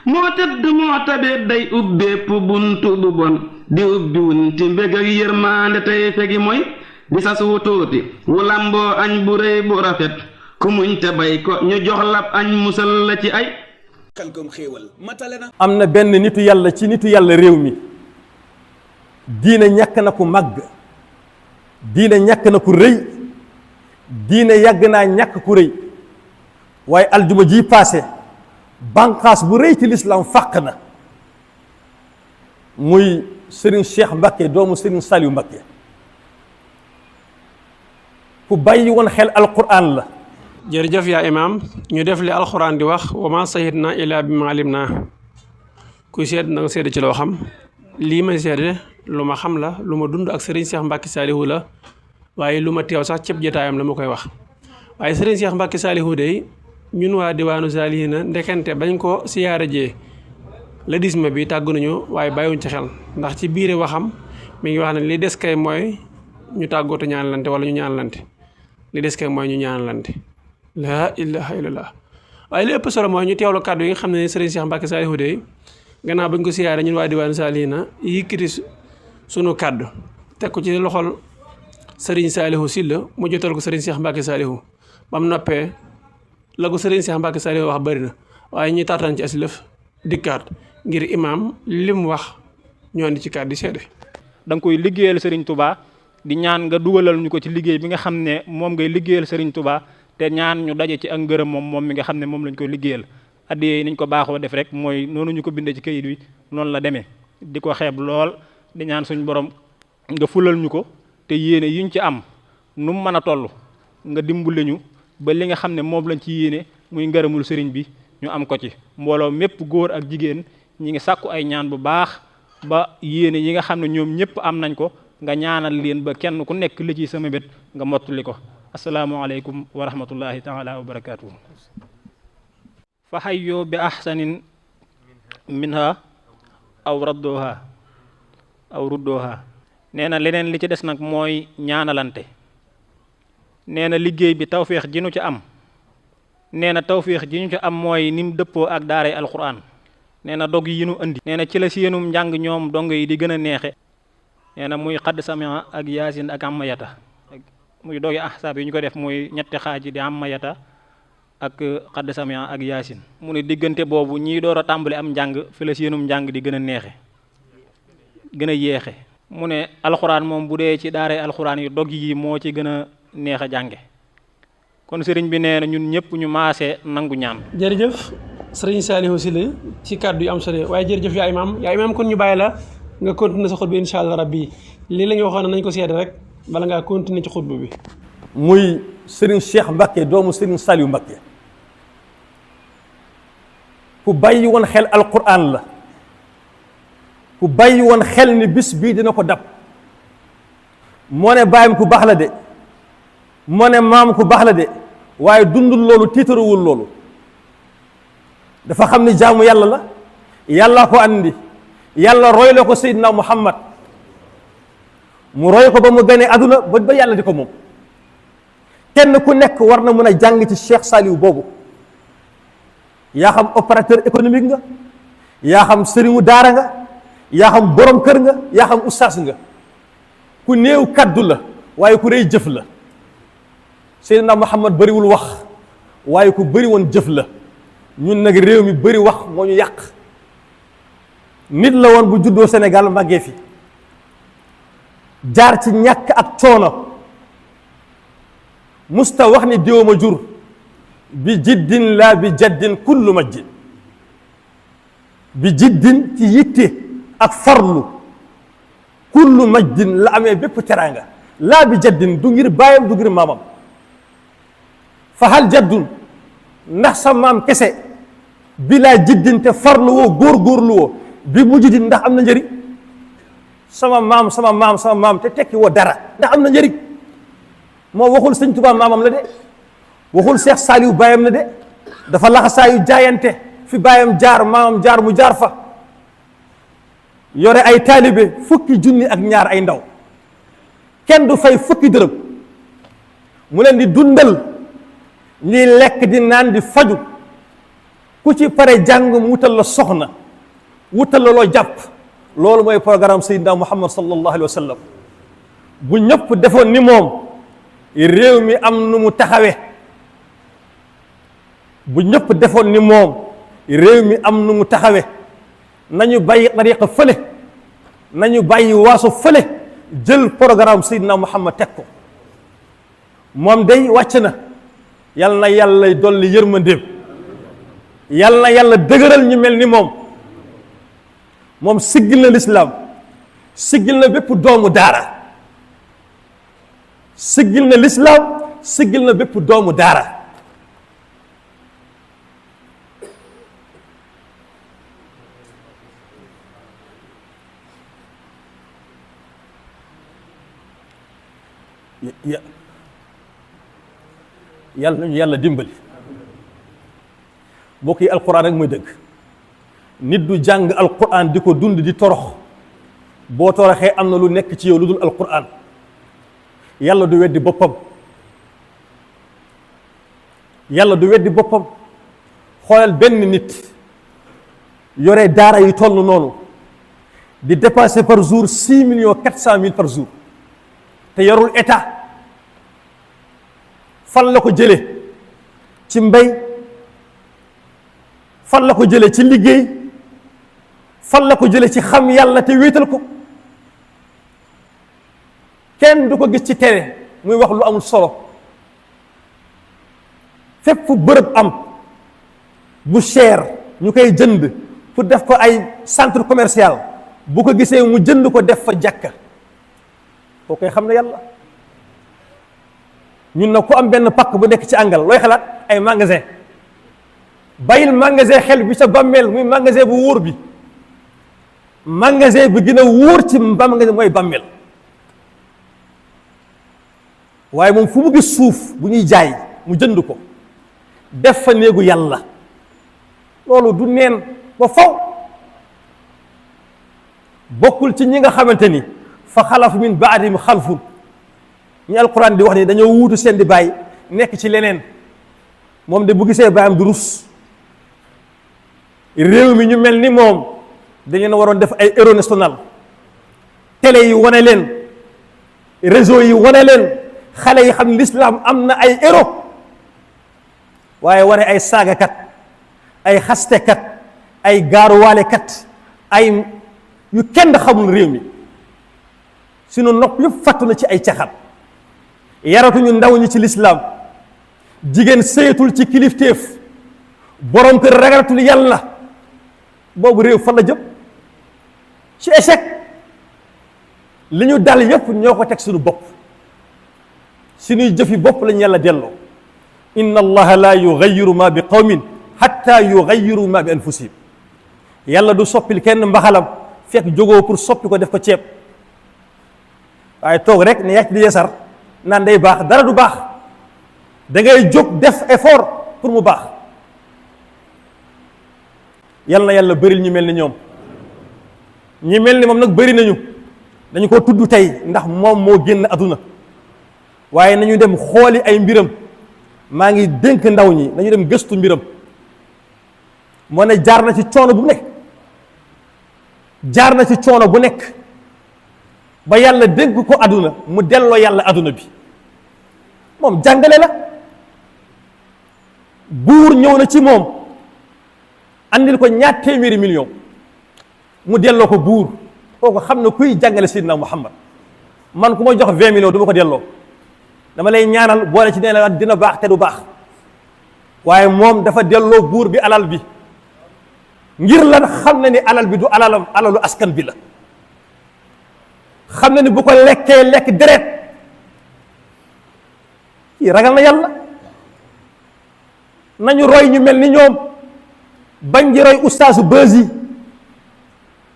moo tëdd moo tabeet day ubbeepp buntu bu bon di ubbi wunti mbég ak yërmaande tey fegi mooy di sas wu tuuti wu lamboo añ bu rëy bu rafet ku muñ te bay ko ñu jox lab añ musal la ci ay Khelcom xéewal matale na. am na benn nitu yàlla ci nitu yàlla réew mi diine ñàkk na ku màgg diine ñàkk na ku rëy diine yàgg naa ñàkk ku rëy waaye aljuma ji paase banqaas bu rëy ci lislaam fàq na muy Serigne Cheikh Mbacké doomu Serigne Saliou Mbacké ku bàyyi woon xel alquran la. jërëjëf yaa imaam ñu def li alxuraan di wax wa ma sayidna illa bi ma alim naa kuy seet na nga seede ci loo xam lii may seede lu ma xam la lu ma dund ak Serigne Cheikh Mbacké Saliou la waaye lu ma teew sax cëb jotaayam la ma koy wax waaye Serigne Cheikh Mbacké Saliou de ñun waa diwaanu Salihina ndekente bañ ko siyaare jee la disma bi tàggu nañu waaye bàyyiwuñ ci xel ndax ci biir waxam mi ngi wax ne li des kay mooy ñu tàggootu ñaanlante wala ñu ñaanlante li des kay mooy ñu ñaanlante laa ilaha illallah waaye li ëpp solo mooy ñu teewlu kàddu yi nga xam ne Serigne Cheikh Mbacké Saliou de gannaaw bañ ko siyaare ñun waa diwaanu Salihina yëkkati sunu kàddu teg ko ci loxol Serigne Saliou Sylla mu jotal ko Serigne Cheikh Mbacké Saliou ba mu noppee la ko Serigne Cheikh Mbacké Saliou wax bëri na waaye ñuy taataan ci aslëf dikkaat ngir imaam li mu wax ñoo andi ci kàddu di seede. da nga koy liggéeyal Serigne Touba di ñaan nga dugalal ñu ko ci liggéey bi nga xam ne moom ngay liggéeyal Serigne Touba te ñaan ñu daje ci ak ngërëm moom mi nga xam ne moom lañ koy liggéeyal. addiyee niñ ko baaxoo def rek mooy noonu ñu ko bindee ci kayit wi noonu la demee di ko xeeb lool di ñaan suñu borom nga fulal ñu ko te yéene yuñ ci am nu mu mën a toll nga dimbale ñu ba li nga xam ne moom lañ ci yéene muy ngërëmul sëriñ bi ñu am ko ci. mbooloo mépp góor ak jigéen ñi ngi sàkku ay ñaan bu baax ba yéene yi nga xam ne ñoom ñëpp am nañ ko nga ñaanal leen ba kenn ku nekk li ci sama bét nga mottali ko. asalaamaaleykum wa rahmatullahi taala wa barakaatuhu. fa hayyoo bi ahsanin minha aw raddoha aw ruddoha. nee na leneen li ci des nag mooy ñaanalante. nee na liggéey bi tawféex ji nu ci am. nee na tawféex ji ñu ci am mooy ni mu dëppoo ak daaray alquran. nee na dog yi nu indi. nee na ci la seenum njàng ñoom dong yi di gën a neexe. nee na muy xadd samia ak yaasin ak amayata muy dogi ahsaab yi ñu ko def muy ñetti xaaji di amayata ak xadd samia ak yaasin. mu ne diggante boobu ñii door a tàmbali am njàng fi la seenum njàng di gën a neexe gën a yéexe. mu ne alxuraan moom bu dee ci daaray alxuraan yi dog yi moo ci gën a neex a jànge. kon sëriñ bi nee na ñun ñëpp ñu maase nangu ñaan. jërëjëf Serigne Saliou Sylla ci kàddu yu am solo waaye jërëjëf yaa imaam kon ñu bàyyi la nga continuer sa xutba bi incha allah rabbi lii la ñu waxoon nañ ko seede rek bala ngaa continuer ci xutba bi. muy Serigne Cheikh Mbacké doomu Serigne Saliou Mbacké ku bàyyi woon xel alquran la ku bàyyi woon xel ni bis bii dina ko dab moo ne bàyyam ku baax la de moo ne maam ku baax la de waaye dundul loolu tiitaruwul loolu dafa xam ni jaamu yàlla la yàlla ko andi yàlla roy la ko Seydina Muhammad mu roy ko ba mu gane aduna ba yàlla di ko moom kenn ku nekk war na mën a jàng ci Cheikh Saliou boobu yaa xam opérateur économique nga yaa xam sëriñu daara nga yaa xam borom kër nga yaa xam ustaas nga ku néew kaddu la waaye ku rëy jëf la Seydina Muhammad bëriwul wax waaye ku bëri woon jëf la ñun nag réew mi bëri wax moo ñu yàq nit la woon bu juddoo Sénégal màggee fi jaar ci ñàkk ak coono musta wax ni diw ma jur bi jiddin laa bi jaddin kullu majjin bi jiddin ci yitte ak farlu kullu majdin la amee bépp teraanga laa bi jaddin du ngir baayam du ngir maamam fa hal jaddun ndax sa maam kese bi laa jiddin te farlu woo góor-góorlu woo bi mujjidin ndax am na njëriñ sama maam te tekki woo dara ndax am na njëriñ moo waxul sëñ Tuubaa maamam la de waxul Cheikh Saliou baayam la de dafa laxasaayu jaayante fi baayam jaar maamam jaar mu jaar fa yore ay taalibe fukki junni ak ñaar ay ndaw kenn du fay fukki dërëm mu leen di dundal ñuy lekk di naan di faju ku ci pare jàng mu wutal la soxna wutal la loo jàpp loolu mooy programme Seydina Muhammad sallallahu alayhi wa sallam bu ñëpp defoon ni moom réew mi am nu mu taxawe bu ñëpp defoon ni moom réew mi am nu mu taxawe nañu bàyyi tariqa fële nañu bàyyi waaso fële jël programme Seydina Muhammad teg ko moom day wàcc na yal na yàlla dolli yërmandeem yal na yàlla dëgëral ñu mel ni moom siggil na lislaam siggil na bépp doomu daara siggil na lislaam siggil na bépp doomu daara yàlla nañu yàlla dimbali mbokk yi alquran rek mooy dëgg nit du jàng alquran di ko dund di torox boo toroxee am na lu nekk ci yow lu dul alquran yàlla du weddi boppam yàlla du weddi boppam xoolal benn nit yore daara yu toll noonu di dépenser par jour 6,4 millions par jour te yorul état fan la ko jële ci mbay fan la ko jële ci liggéey fan la ko jële ci xam yàlla te wéetal ko kenn du ko gis ci télé muy wax lu amul solo fépp fu bërëb am bu cher ñu koy jënd pour def ko ay centre commercial bu ko gisee mu jënd ko def fa jàkka koo koy xam ne yàlla ñun nag ku am benn pakk bu nekk ci àngal looy xalaat ay magasin bàyyil magasin xel bi sa bàmmeel muy magasin bu wóor bi magasin bi gën a wóor ci magasin mooy bàmmeel waaye moom fu mu gis suuf bu ñuy jaay mu jënd ko def fa néegu yàlla loolu du neen ba faw bokkul ci ñi nga xamante ni fa xalafu min baadihim xalfun ñu alquran di wax ni dañoo wuutu seen di bàyyi nekk ci leneen moom de bu gisee bàyyam du rus réew mi ñu mel ni moom dañu ne waroon def ay héros national télé yi wane leen réseau yi wane leen xale yi xam ne l'islam am na ay héros waaye wane ay saagakat ay xastekat ay gaaruwaalekat ay yu kenn xamul réew mi sunu nopp yëpp fattu na ci ay caxat yaratuñu ndaw ñi ci lislaam jigéen sëyatul ci kilifteef borom kër ragalatul yàlla boobu réew fan la jëm ci échec li ñu dal yépp ñoo ko teg suñu bopp suñuy jëfi bopp lañu yàlla delloo inna allaha la yughayyiru ma bi qawmin hatta yughayyiru ma bi anfusihim yàlla du soppil kenn mbaxalam fekk jógoo pour soppi ko def ko ceeb waaye toog rek ne yàcc di yesar naan day baax dara du baax da ngay jóg def effort pour mu baax yal na yàlla bëril ñu mel ni ñoom ñi mel ni moom nag bëri nañu dañu ko tudd tey ndax moom moo génn aduna waaye nañu dem xooli ay mbiram maa ngi dénk ndaw ñi nañu dem gëstu mbiram moo ne jaar na ci coono bu nekk jaar na ci coono bu nekk ba yàlla dénk ko aduna mu delloo yàlla aduna bi moom jàngale la buur ñëw na ci moom andil ko ñaar téeméeri million mu delloo ko buur kooku xam na kuy jàngale Seydina Muhammad man ku ma jox 20 millions du ma ko delloo dama lay ñaanal boole ci nee la dina baax te du baax waaye moom dafa delloo buur bi alal bi ngir lan xam na ni alal bi du alalam alalu askan bi la xam na ni bu ko lekkee lekk deret kii ragal na yàlla nañu roy ñu mel ni ñoom bañ di roy ustaasu bës yi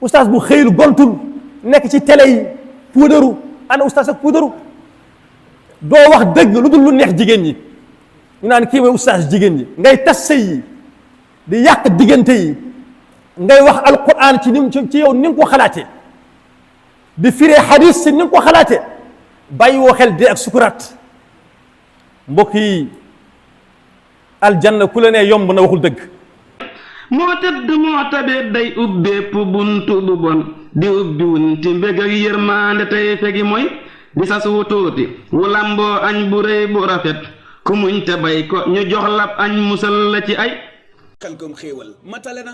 ustaas bu xëyul gontul nekk ci télé yi puudaru ana ustaas ak puudaru doo wax dëgg lu dul lu neex jigéen ñi ñu naan kii mooy ustaas jigéen ñi ngay tas sëy yi di yàq diggante yi ngay wax alquran ci yow ni nga ko xalaatee di firee xadis si ni nga ko xalaatee bàyyi woo xel dee ak sukuraat mbokk yi aljanna ku la ne yomb na waxul dëgg moo tëdd moo tabe day ubbeepp buntu bu bon di ubbi wunti mbég ak yërmaande tey fegi mooy di sas wu tuuti wu lamboo añ bu rëy bu rafet ku muñ te bay ko ñu jox lab añ musal la ci ay Xelcom xéewal matale na